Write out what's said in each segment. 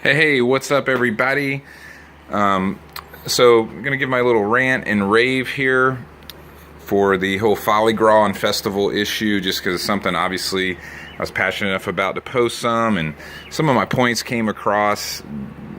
Hey, what's up, everybody? So I'm going to give my little rant and rave here for the whole Folly Beach festival issue, just because it's something obviously I was passionate enough about to post some, and some of my points came across.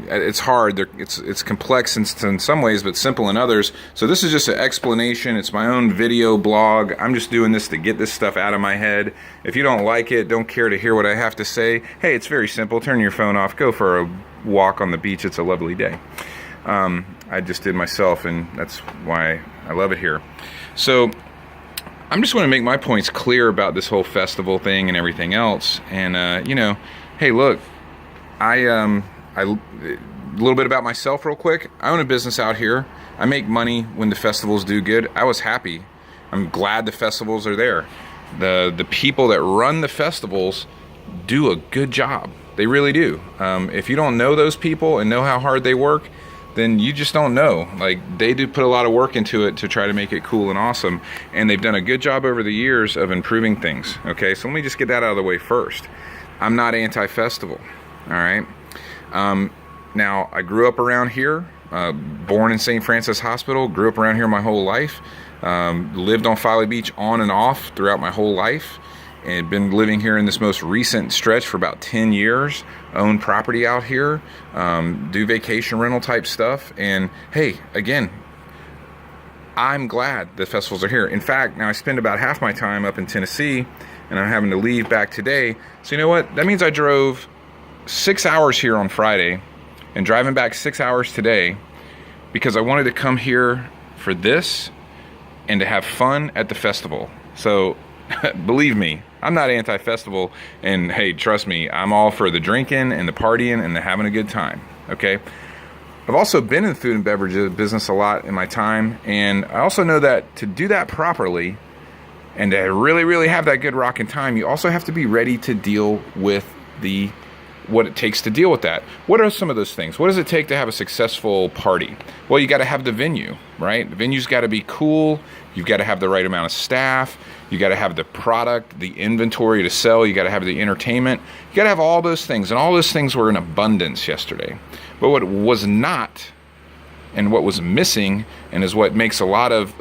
It's hard. It's complex in some ways, but simple in others. So this is just an explanation. It's my own video blog. I'm just doing this to get this stuff out of my head. If you don't like it, don't care to hear what I have to say, hey, it's very simple. Turn your phone off. Go for a walk on the beach. It's a lovely day. I just did myself, and that's why I love it here. So I'm just going to make my points clear about this whole festival thing and everything else. And, hey, look, a little bit about myself real quick. I own a business out here. I make money when the festivals do good. I was happy. I'm glad the festivals are there. The people that run the festivals do a good job. They really do. If you don't know those people and know how hard they work, then you just don't know. Like, they do put a lot of work into it to try to make it cool and awesome. And they've done a good job over the years of improving things. Okay, so let me just get that out of the way first. I'm not anti-festival, all right? Now, I grew up around here, born in St. Francis Hospital, grew up around here my whole life, lived on Folly Beach on and off throughout my whole life, and been living here in this most recent stretch for about 10 years, own property out here, do vacation rental type stuff, and hey, again, I'm glad the festivals are here. In fact, now I spend about half my time up in Tennessee, and I'm having to leave back today, so you know what, that means I drove 6 hours here on Friday and driving back 6 hours today because I wanted to come here for this and to have fun at the festival. So believe me, I'm not anti-festival, and hey, trust me, I'm all for the drinking and the partying and the having a good time, okay? I've also been in the food and beverage business a lot in my time, and I also know that to do that properly and to really, really have that good rockin' time, you also have to be ready to deal with what it takes to deal with that. What are some of those things? What does it take to have a successful party? Well, you got to have the venue, right? The venue's got to be cool. You've got to have the right amount of staff. You got to have the product, the inventory to sell. You got to have the entertainment. You got to have all those things, and all those things were in abundance yesterday. But what was not, and what was missing, and is what makes a lot of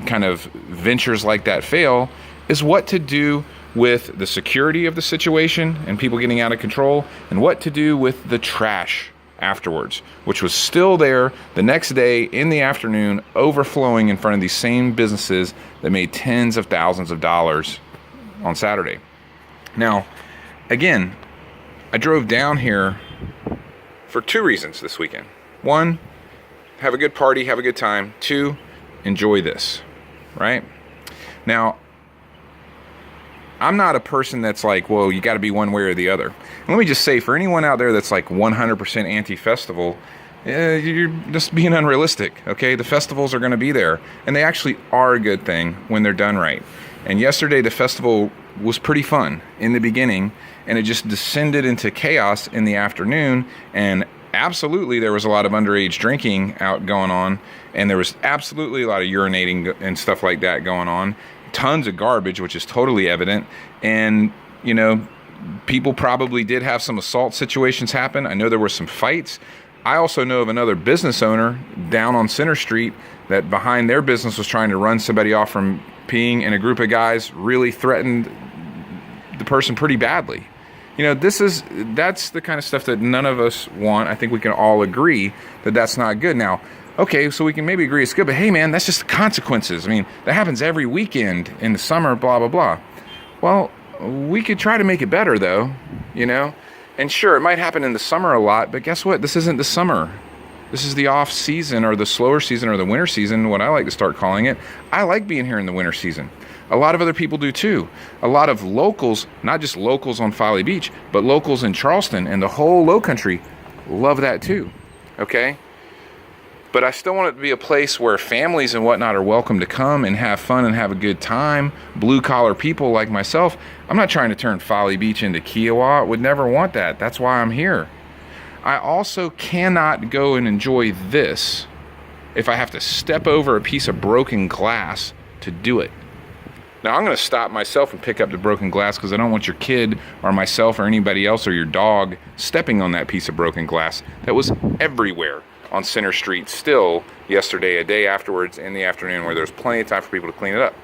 kind of ventures like that fail, is what to do with the security of the situation and people getting out of control, and what to do with the trash afterwards, which was still there the next day in the afternoon, overflowing in front of these same businesses that made tens of thousands of dollars on Saturday. Now, again, I drove down here for two reasons this weekend. One, have a good party, have a good time. Two, enjoy this, right? Now, I'm not a person that's like, well, you got to be one way or the other. And let me just say, for anyone out there that's like 100% anti-festival, you're just being unrealistic, okay? The festivals are going to be there, and they actually are a good thing when they're done right. And yesterday, the festival was pretty fun in the beginning, and it just descended into chaos in the afternoon, and absolutely there was a lot of underage drinking out going on, and there was absolutely a lot of urinating and stuff like that going on. Tons of garbage, which is totally evident. And, people probably did have some assault situations happen. I know there were some fights. I also know of another business owner down on Center Street that behind their business was trying to run somebody off from peeing, and a group of guys really threatened the person pretty badly. That's the kind of stuff that none of us want. I think we can all agree that that's not good. Now, okay, so we can maybe agree it's good, but hey, man, that's just the consequences. I mean, that happens every weekend in the summer, blah, blah, blah. Well, we could try to make it better, though, And sure, it might happen in the summer a lot, but guess what? This isn't the summer. This is the off season, or the slower season, or the winter season, what I like to start calling it. I like being here in the winter season. A lot of other people do too. A lot of locals, not just locals on Folly Beach, but locals in Charleston and the whole Low Country love that too, okay? But I still want it to be a place where families and whatnot are welcome to come and have fun and have a good time. Blue-collar people like myself. I'm not trying to turn Folly Beach into Kiowa. I would never want that. That's why I'm here. I also cannot go and enjoy this if I have to step over a piece of broken glass to do it. Now, I'm going to stop myself and pick up the broken glass because I don't want your kid or myself or anybody else or your dog stepping on that piece of broken glass that was everywhere on Center Street still yesterday, a day afterwards in the afternoon, where there's plenty of time for people to clean it up.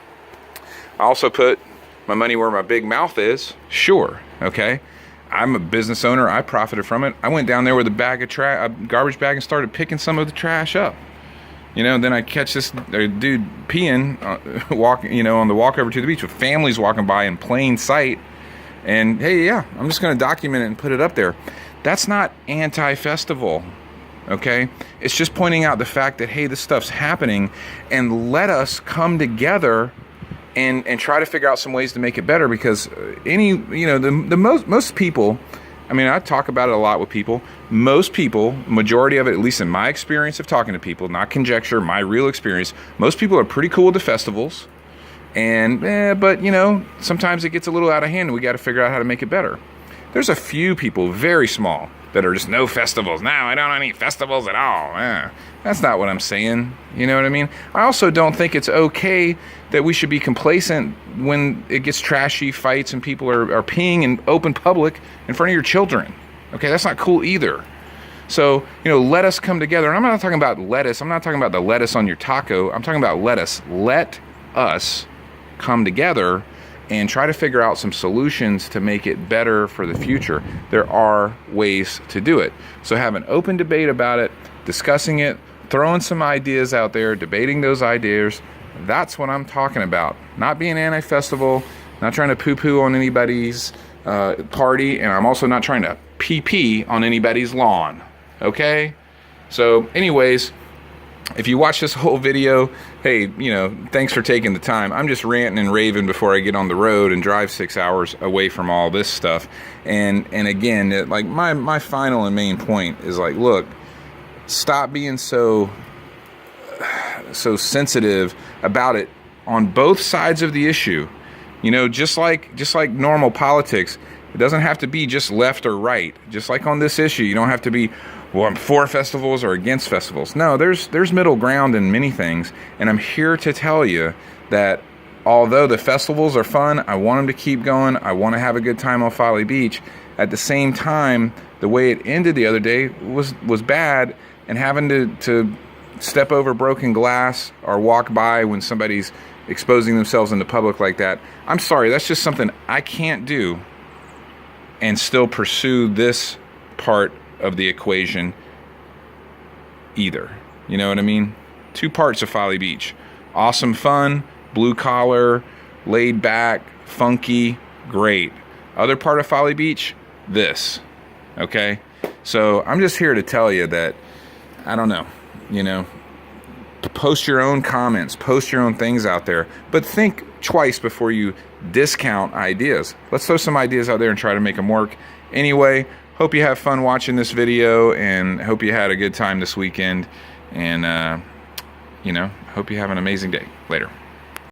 I also put my money where my big mouth is. Sure, okay? I'm a business owner. I profited from it. I went down there with a bag of a garbage bag and started picking some of the trash up. You know, then I catch this dude peeing, on the walk over to the beach with families walking by in plain sight. And hey, yeah, I'm just going to document it and put it up there. That's not anti-festival, okay? It's just pointing out the fact that, hey, this stuff's happening, and let us come together and try to figure out some ways to make it better. Because most people, I mean, I talk about it a lot with people. Most people, majority of it, at least in my experience of talking to people, not conjecture, my real experience, most people are pretty cool with the festivals. But sometimes it gets a little out of hand and we got to figure out how to make it better. There's a few people, very small, that are just no festivals. No, I don't want any festivals at all. That's not what I'm saying. You know what I mean? I also don't think it's okay that we should be complacent when it gets trashy fights and people are peeing in open public in front of your children. Okay, that's not cool either. So, let us come together. And I'm not talking about lettuce. I'm not talking about the lettuce on your taco. I'm talking about lettuce. Let us come together and try to figure out some solutions to make it better for the future. There are ways to do it. So have an open debate about it, discussing it, throwing some ideas out there, debating those ideas. That's what I'm talking about. Not being anti-festival, not trying to poo-poo on anybody's party, and I'm also not trying to pee-pee on anybody's lawn. Okay? So anyways, if you watch this whole video, hey, thanks for taking the time. I'm just ranting and raving before I get on the road and drive 6 hours away from all this stuff. And again, my final and main point is look, stop being so sensitive about it on both sides of the issue. Just like normal politics, it doesn't have to be just left or right. Just like on this issue, you don't have to be, well, I'm for festivals or against festivals. No, there's middle ground in many things. And I'm here to tell you that although the festivals are fun, I want them to keep going. I want to have a good time on Folly Beach. At the same time, the way it ended the other day was bad, and having to step over broken glass or walk by when somebody's exposing themselves in the public like that. I'm sorry, that's just something I can't do and still pursue this part of the equation either. You know what I mean? Two parts of Folly Beach. Awesome fun, blue collar, laid back, funky, great. Other part of Folly Beach, this. Okay? So I'm just here to tell you that, I don't know, post your own comments, post your own things out there, but think twice before you discount ideas. Let's throw some ideas out there and try to make them work. Anyway, hope you have fun watching this video, and hope you had a good time this weekend, and hope you have an amazing day. Later.